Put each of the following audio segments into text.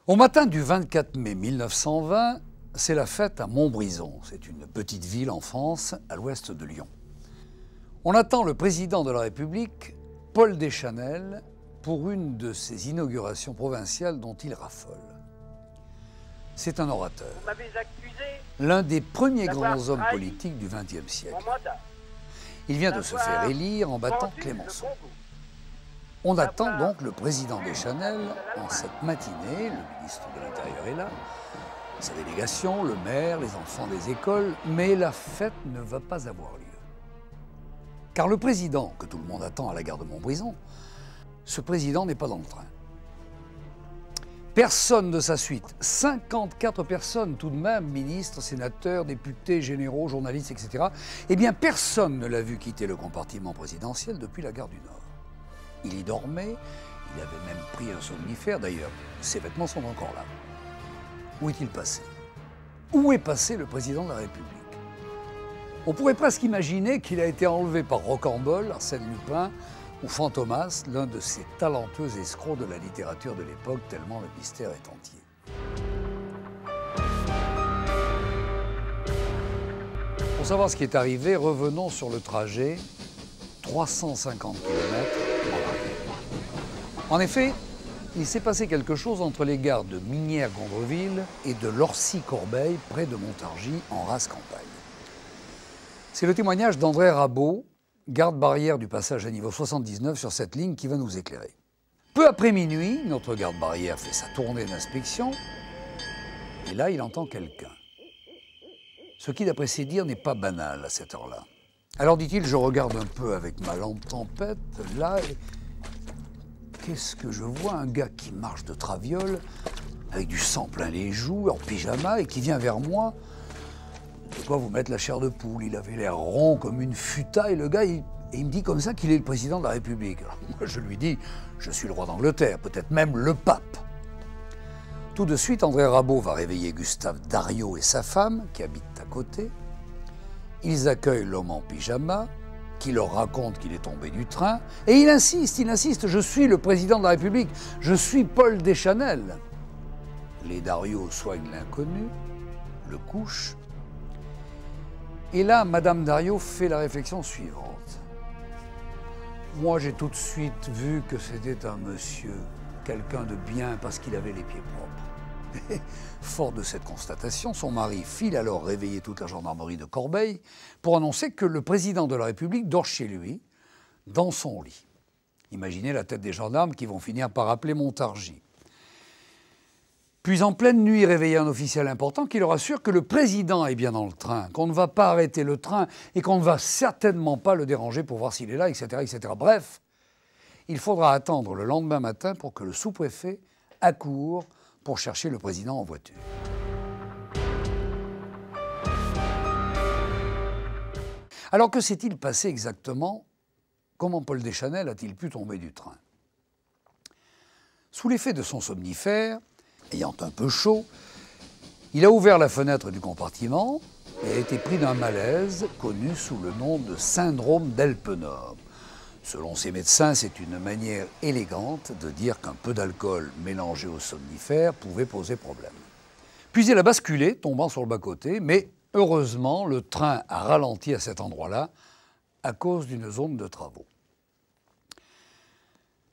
Au matin du 24 mai 1920, c'est la fête à Montbrison. C'est une petite ville en France, à l'ouest de Lyon. On attend le président de la République, Paul Deschanel, pour une de ses inaugurations provinciales dont il raffole. C'est un orateur, l'un des premiers grands hommes politiques du XXe siècle. Il vient de se faire élire en battant Clémenceau. On attend donc le président Deschanel en cette matinée, le ministre de l'Intérieur est là, sa délégation, le maire, les enfants des écoles, mais la fête ne va pas avoir lieu. Car le président, que tout le monde attend à la gare de Montbrison, ce président n'est pas dans le train. Personne de sa suite, 54 personnes tout de même, ministres, sénateurs, députés, généraux, journalistes, etc. Eh bien, personne ne l'a vu quitter le compartiment présidentiel depuis la gare du Nord. Il y dormait, il avait même pris un somnifère, d'ailleurs, ses vêtements sont encore là. Où est-il passé? Où est passé le président de la République? On pourrait presque imaginer qu'il a été enlevé par Rocambole, Arsène Lupin, ou Fantomas, l'un de ces talentueux escrocs de la littérature de l'époque, tellement le mystère est entier. Pour savoir ce qui est arrivé, revenons sur le trajet, 350 km en arrière. En effet, il s'est passé quelque chose entre les gares de Minières-Gondreville et de Lorcy-Corbeil, près de Montargis, en rase campagne. C'est le témoignage d'André Rabot, garde-barrière du passage à niveau 79 sur cette ligne, qui va nous éclairer. Peu après minuit, notre garde-barrière fait sa tournée d'inspection, et là, il entend quelqu'un. Ce qui, d'après ses dires, n'est pas banal à cette heure-là. Alors, dit-il, je regarde un peu avec ma lampe tempête, là, et qu'est-ce que je vois? Un gars qui marche de traviole, avec du sang plein les joues, en pyjama, et qui vient vers moi. De quoi vous mettre la chair de poule? Il avait l'air rond comme une futaille, le gars, et il me dit comme ça qu'il est le président de la République. Alors moi, je lui dis, je suis le roi d'Angleterre, peut-être même le pape. Tout de suite, André Rabot va réveiller Gustave Dariot et sa femme, qui habitent à côté. Ils accueillent l'homme en pyjama, qui leur raconte qu'il est tombé du train, et il insiste, je suis le président de la République, je suis Paul Deschanel. Les Dariot soignent l'inconnu, le couchent, et là, Madame Dariot fait la réflexion suivante. Moi, j'ai tout de suite vu que c'était un monsieur, quelqu'un de bien, parce qu'il avait les pieds propres. Et, fort de cette constatation, son mari file alors réveiller toute la gendarmerie de Corbeil pour annoncer que le président de la République dort chez lui, dans son lit. Imaginez la tête des gendarmes qui vont finir par appeler Montargis. Puis en pleine nuit, réveiller un officiel important qui leur assure que le président est bien dans le train, qu'on ne va pas arrêter le train et qu'on ne va certainement pas le déranger pour voir s'il est là, etc., etc. Bref, il faudra attendre le lendemain matin pour que le sous-préfet accourt pour chercher le président en voiture. Alors que s'est-il passé exactement? Comment Paul Deschanel a-t-il pu tomber du train? Sous l'effet de son somnifère, ayant un peu chaud, il a ouvert la fenêtre du compartiment et a été pris d'un malaise connu sous le nom de syndrome d'Elpenor. Selon ses médecins, c'est une manière élégante de dire qu'un peu d'alcool mélangé au somnifère pouvait poser problème. Puis il a basculé, tombant sur le bas-côté, mais heureusement, le train a ralenti à cet endroit-là à cause d'une zone de travaux.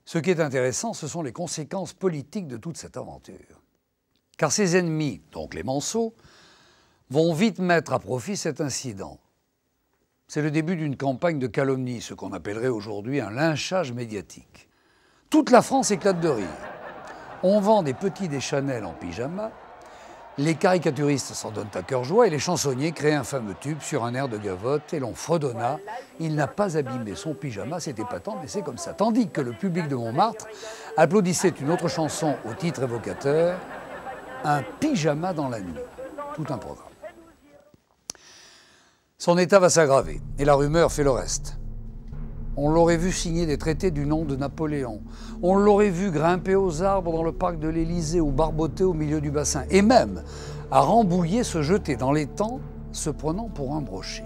Ce qui est intéressant, ce sont les conséquences politiques de toute cette aventure. Car ses ennemis, dont Clémenceau, vont vite mettre à profit cet incident. C'est le début d'une campagne de calomnie, ce qu'on appellerait aujourd'hui un lynchage médiatique. Toute la France éclate de rire. On vend des petits Deschanel en pyjama, les caricaturistes s'en donnent à cœur joie et les chansonniers créent un fameux tube sur un air de gavotte et l'on fredonna. Il n'a pas abîmé son pyjama, c'est épatant, mais c'est comme ça. Tandis que le public de Montmartre applaudissait une autre chanson au titre évocateur, un pyjama dans la nuit. Tout un programme. Son état va s'aggraver et la rumeur fait le reste. On l'aurait vu signer des traités du nom de Napoléon. On l'aurait vu grimper aux arbres dans le parc de l'Élysée ou barboter au milieu du bassin. Et même à Rambouillet se jeter dans l'étang, se prenant pour un brochet.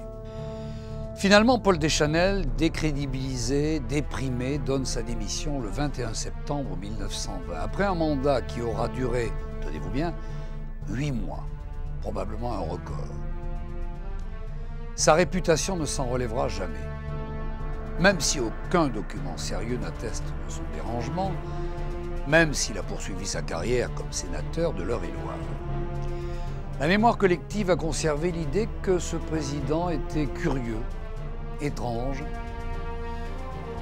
Finalement, Paul Deschanel, décrédibilisé, déprimé, donne sa démission le 21 septembre 1920. Après un mandat qui aura duré de tenez-vous bien, 8 mois, probablement un record. Sa réputation ne s'en relèvera jamais. Même si aucun document sérieux n'atteste de son dérangement, même s'il a poursuivi sa carrière comme sénateur de l'Eure-et-Loir. La mémoire collective a conservé l'idée que ce président était curieux, étrange,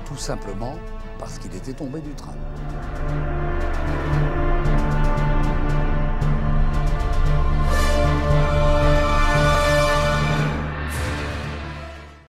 tout simplement parce qu'il était tombé du train.